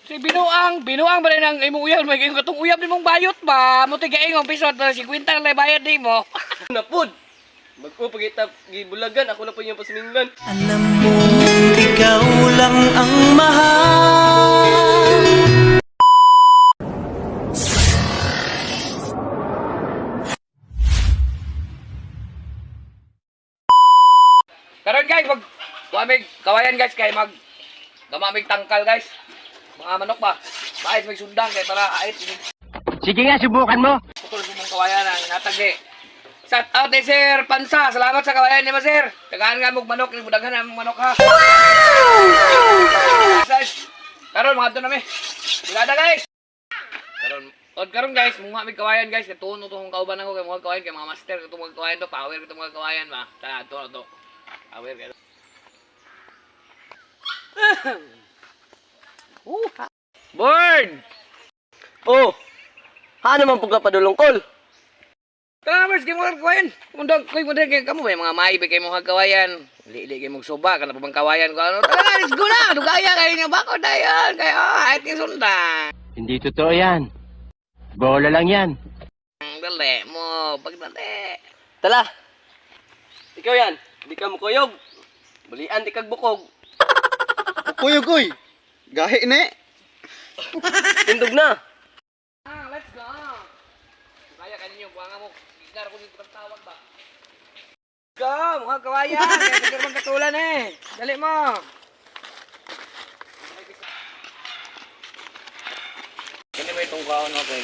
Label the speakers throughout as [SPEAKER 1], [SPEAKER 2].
[SPEAKER 1] Si binuang ba rin ang imong uyab, may kayong katong uyab ni mong bayot ba? Mo tigaing ang pisot na 50 na bayad di mo.
[SPEAKER 2] Napod. Magpo pagita gibulagan ako na po yung pasmingan.
[SPEAKER 3] Alam mo, ikaw lang ang mahal.
[SPEAKER 1] Karon guys, wamig kawayan guys kay gamamig tangkal guys. Mga manok ba? Maayos may sundang kay para ait.
[SPEAKER 4] Sige nga, subukan mo.
[SPEAKER 1] Putol sa mong kawayan ang natagi. Shout out ni Sir Pansa. Salamat sa kawayan ni Sir. Tagaan nga mong manok, ni budaghan ang manok ha. Karon mga doon nami. Bilada guys. Karon guys, mga may kawayan guys, katuon to kung kauban ako kay mga kawayan kay mga master katong mga kawayan to, power katong mga kawayan ba. Tara to. Power kayo.
[SPEAKER 2] Bird! Oh! Ha naman po ka padulong kol?
[SPEAKER 1] Kamers, kay mga kawayan. Mundang, kay kamo ba mga maibig kay mga kawayan. Li kay mong suba, kana pa bang kawayan ko ano. Tara, let's go na. Dugaya kayo niya bako dayon. Kay kahit ni sundang.
[SPEAKER 4] Hindi totoo yan. Bola lang yan.
[SPEAKER 1] Dali mo, pagdali.
[SPEAKER 2] Tala! Ikaw yan, di ka mukuyog. Balian di kag bukog.
[SPEAKER 5] Kuy. Gahi ne.
[SPEAKER 2] Tindog na.
[SPEAKER 1] Let's go. Kaya kaninyo, buwanga mo. Gigar ko dito tawag ba? Go, mga kawayan. Kaya siguro mong katulan eh. Dali mo. Kini mo itong kaon okay.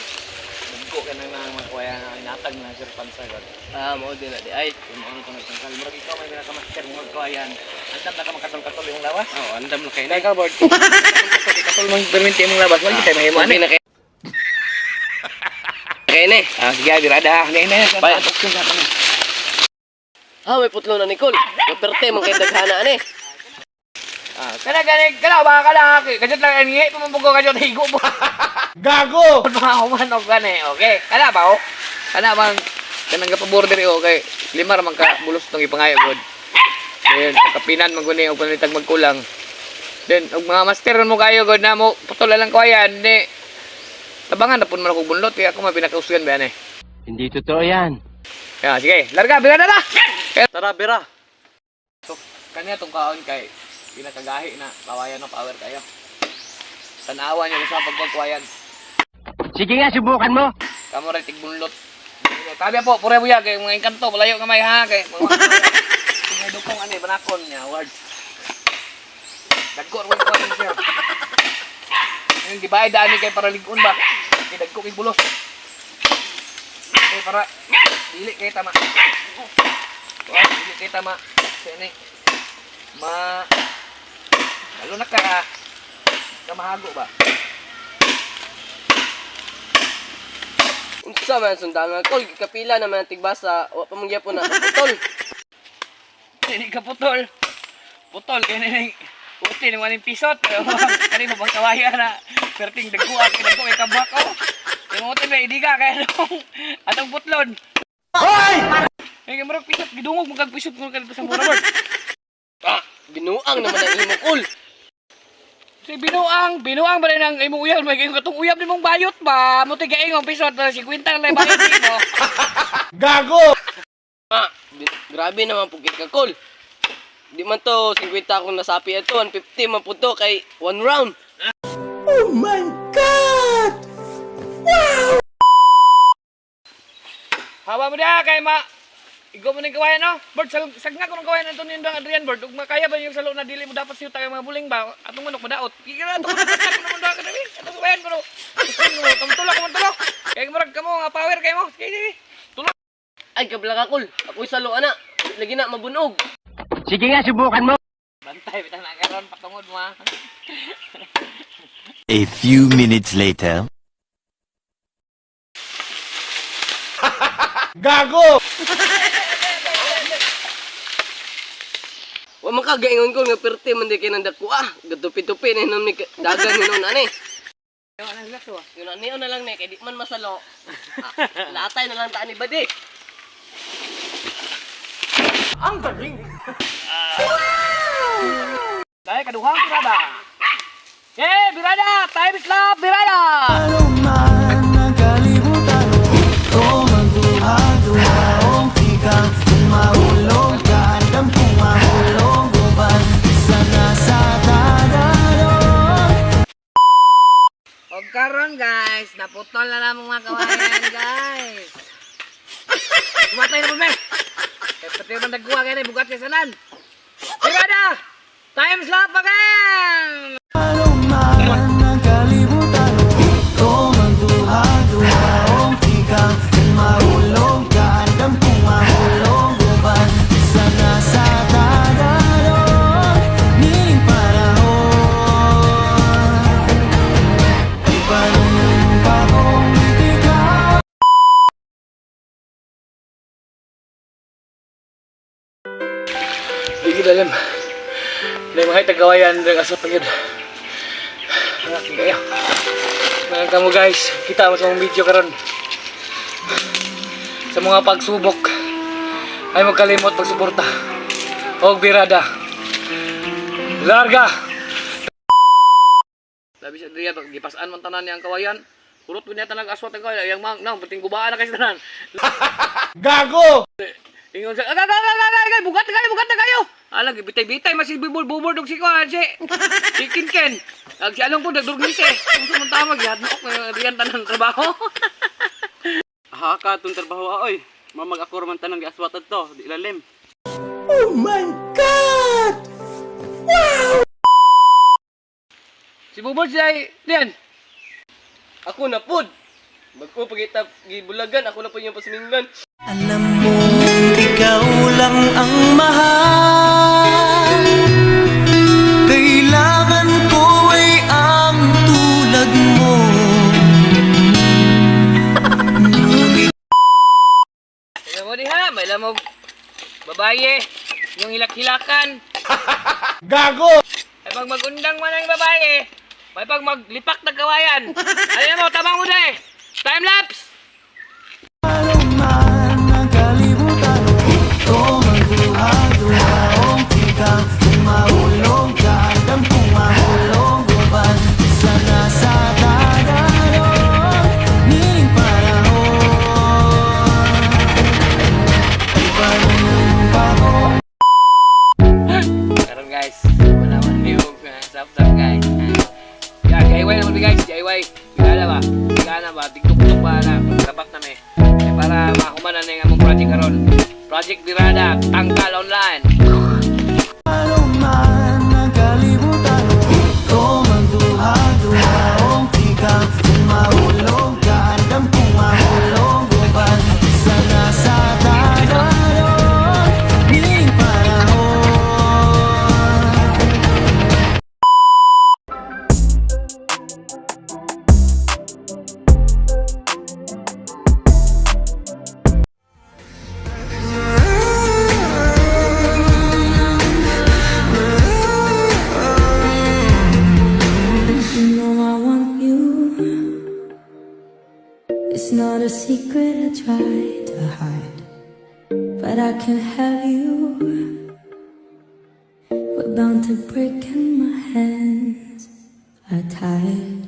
[SPEAKER 1] Nagko ka na ng mga kawayan na inatag na Sir Pansa.
[SPEAKER 2] Mo din na di ay.
[SPEAKER 1] Kung ano itong nagtangkal. Murag ikaw may pinakamaster mga kawayan. Andam na ka makatol-katol yung lawas.
[SPEAKER 2] Oh, andam na kayo
[SPEAKER 1] Kaya ka, Bord. Katol mong perminti mong labas. Wala kita may himuan eh.
[SPEAKER 2] Kaya ne.
[SPEAKER 1] Sige, birada. Ngayon.
[SPEAKER 2] Bayan. May putlo na Nicole. Maperte mong kay daghana ani.
[SPEAKER 1] Kana baka ka lang. Kajot lang, ngihi pumambugo kajot, higo mo.
[SPEAKER 5] Gago!
[SPEAKER 1] Mga humanog ka na okay. Kana ba o? Kana bang, kanang kapaborder okay. Lima ramang ka bulos itong ipangayo god. Ayun, kapinan maguni o panitag magkulang. Then, og mga master mo kayo god na mo, patuloy lang ko ayan. Di, tabangan na po naman ako bunlot, kaya ako mapinakausgan ba yan eh.
[SPEAKER 4] Hindi totoo yan.
[SPEAKER 1] Kaya, sige, larga, bilada na!
[SPEAKER 2] Tara bira.
[SPEAKER 1] So, kanya itong kaon kay pinakagahi na kawayan ng power kayo. Tanawan nyo sa pagpagkawayan.
[SPEAKER 4] Sige nga, subukan mo.
[SPEAKER 1] Kamu rin tigbunlot. Tabi po, pure buya kay mga engkanto, malayo kamay ha kay mga dukong ani banakon niya award. Dagko ro ko ni siya. Yung gibayad ani kay para ligon ba? Kay dagko kay bulos. Kay para dili kay tama. Dili kay tama. Sini. Lalo na ka mahago ba?
[SPEAKER 2] Unsa man sundangan kol kapila naman ang tigbasa wa pa mangyapon na putol.
[SPEAKER 1] Hindi ka putol. Putol kay ni puti ni maning pisot. Kani mo bang kawaya na perting dagkuan kay dagko kay kabak oh. Kay mo ti hindi ka kay atong putlon. Hoy! Kay mo pisot gidungog mo kag pisot mo kag sa mura bird.
[SPEAKER 2] Binuang naman ang imong kol.
[SPEAKER 1] Si binuang ba rin ang imong uyab, may kayong katong uyab ni mong bayot ba? Mo tigaing ang pisot na 50 na bayad di mo.
[SPEAKER 5] Gago!
[SPEAKER 2] Grabe naman pugit ka kol. Di man to 50 akong nasapi ito, 150 man po to kay 1 round.
[SPEAKER 3] Oh my God!
[SPEAKER 1] Hawa mo dia kay Igo mo ning kawayan no? Bird, sagna ko ng kawayan ito ni Adrian Bird. Ug makaya ba yung salo na dili mo dapat siyo tayo mga buling ba? Atong manok madaot. Kikira to ko na naman daw kami. Atong kawayan bro. Kamutulak. Kay murag kamo nga power kay mo. Sige. Tulak.
[SPEAKER 2] Ay kabla ka kol. Ako'y salo ana. Lagi na mabunog.
[SPEAKER 4] Sige nga, subukan mo.
[SPEAKER 1] Bantay bitan na karon patungod mo ha.
[SPEAKER 3] A few minutes later.
[SPEAKER 5] Gago!
[SPEAKER 2] Wa man ka gaingon ko nga perte man di kay nang dako gatupi-tupi na hinom ni dagang hinon ani.
[SPEAKER 1] Yo ana lato.
[SPEAKER 2] Yun ani na lang ne kay di man masalo. Latay na lang ta ni badi.
[SPEAKER 5] Ang galing!
[SPEAKER 1] Dahil kaduhang sila ba? Game! birada! Time is love, birada!
[SPEAKER 3] man ang kalibutan ito magduha-duhaong ikaw kung mahulog ka andam kung mahulog uban sana sa tagalog.
[SPEAKER 1] Og karon guys, naputol na namang mga kawayan guys. Kumatay na po me. Kaya pati man nagkuha kayo na bugat kay sanan. Birada! Time is love again!
[SPEAKER 3] Man ang kalibutan ito magduha-duhaong ikaw kung mahulog ka andam kung mahulog uban sana sa tagalog nining panahon ipanong bagong ikaw.
[SPEAKER 1] Hindi dalam. Dahil mga tagawayan ng asap na yun. Malaking kaya. Mga kamo guys, kita mo sa mga video karon. Sa mga pagsubok, ay magkalimot pagsuporta. Og birada. Larga! Sabi sa Adrian, gipasaan man tanan niya ang kawayan. Kurot ko niya tanang aswat ang kawayan. Yang mang, bating gubaan na kayo sa tanan.
[SPEAKER 5] Gago!
[SPEAKER 1] Ingon sa, bugat na kayo. Alag, bitay-bitay, masih bubur dog si Kuan, si Chicken Ken. Si anong po, nagdurgis eh. Kung sumuntamag, yadnok, riyan tanang trabaho.
[SPEAKER 2] Haka itong trabaho oy. Mamag ako raman tanang giaswatan to, di ilalim.
[SPEAKER 3] Oh my God!
[SPEAKER 1] Si Bubur siya, diyan.
[SPEAKER 2] Ako na pud. Magko pagita gibulagan, ako na po yung pasmingan.
[SPEAKER 3] Alam mo, ikaw lang ang mahal. Kailangan ko ay ang tulad mo.
[SPEAKER 1] Alam mo diha, may lamog babaye, yung hilak-hilakan.
[SPEAKER 5] Gago!
[SPEAKER 1] Ay pag magundang man ang babaye, may pag maglipak na kawayan. Alam mo, tabang mo na eh. Time lapse!
[SPEAKER 3] Man ang kalibutan ito magduha-duhaong ikaw kung mahulog ka andam kung mahulog uban sana sa tagalog nining panahon ipanong bagong.
[SPEAKER 1] Karon guys, wala man liwog sap-sap guys. DIY naman guys, DIY. Gana ba? Tigtok-tok ba na? Magkabak na may. Para makumanan na yung among project karon. Project Birada, tangkal online.
[SPEAKER 3] Man ang kalibutan ito magduha-duhaong ikaw kung mahulog ka andam kung mahulog uban sana sa tagalog nining panahon.
[SPEAKER 6] You know I want you. It's not a secret I try to hide, but I can't have you. We're bound to break and my hands are tied.